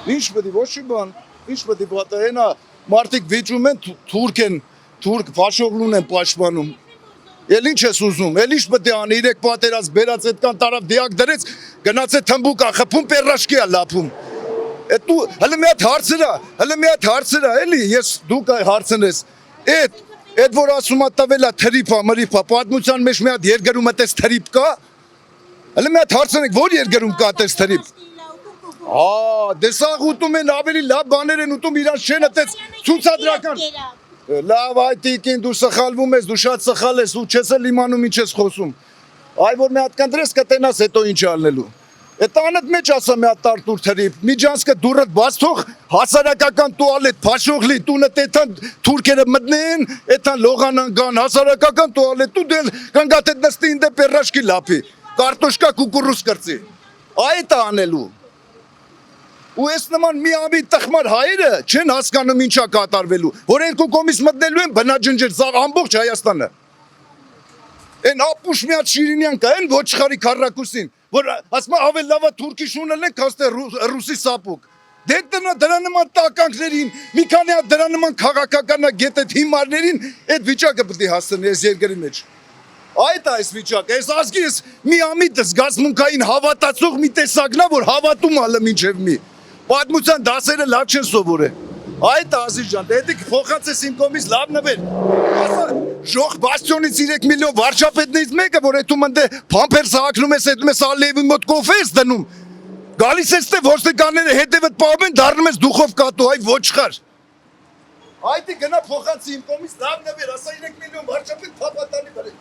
Ինչ պետք է ոչ մի բան, ինչ պետք է պատահենա, մարդիկ վիճում են թուրք ֆաշողլուն են պաշտպանում։ Էլ ինչ ես ուզում, էլ ինչ պետք է անի, 3 պատերած բերած այդքան տարավ դիակ դրեց, գնաց է թմբուկա խփում, պերաշկի է լափում։ Այդ դու հələ մի հատ հարցրա, էլի, ես դու հարցնես։ Այդ որ ասում է տվելա թրիփա, մրիփա, պատմության մեջ մի հատ երկրում այդպես թրիփ կա։ Հələ մի հատ հարցնեք, որ երկրում կա այդպես թրիփ։ Դեսաղ ուտում են ավելի լավ բաներ են ուտում, իրանց չեն այդպես ցուցադրական։ Լավ այդիկին դու սխալվում ես, դու շատ սխալ ես ու չես էլ իմանում ինչ ես խոսում։ Այ որ մի հատ կընտրես կտենաս հետո ինչ ալնելու։ Այդ անդ մեջ ասա մի հատ տարտուր թրիփ, միջանցքը դուրդ բաց թող, հասարակական տուալետ փաշողլի տունը տեթան թուրքերը մտնեն, այդան լողանան գան, հասարակական տուալետ ու դել կանգատ այդ նստի ինձ պերաշկի լափի, կարտոշկա կուկուրուս կրծի։ Այդ անելու։ Ու ես նման մի ամի տխմար հայերը չեն հասկանում ինչա կատարվելու, որ երկու կողմից մտնելու են բնաջնջել ամբողջ Հայաստանը։ Այն ապուշ մի հատ Շիրինյան կա, այն ոչխարի քառակուսին, որ ասում է ավելի լավ է թուրքի շունել են, քան ռուսի սապուկ։ Դե դրա նման տականքներին, մի քանի հատ դրա նման քաղաքականագետ այդ հիմարներին այդ վիճակը պետք է հասցնի այս երկրի մեջ։ Այդ այս վիճակը, այս ազգի ես մի ամիտ զգացմունքային հավատացող մի տեսակն է, որ հավատում ալը մինչև մի։ Պատմության դասերը լավ չեն սովորել։ Այդ Ազիզ ջան, դե դիք փոխած ես իմ կողմից լավ նվեր։ Ասա ժող բաստիոնից 3 միլիոն վարչապետներից մեկը, որ այդում ընդ փամփերս հագնում ես, այդում ես Ալիևի մոտ կոֆե ես դնում։ Գալիս ես թե ոստիկանները հետևդ պահում են, դառնում ես դուխով կատու, այ ոչխար։ Այդի գնա փոխած իմ կողմից լավ նվեր, ասա 3 միլիոն վարչապետ փապատանի բերել։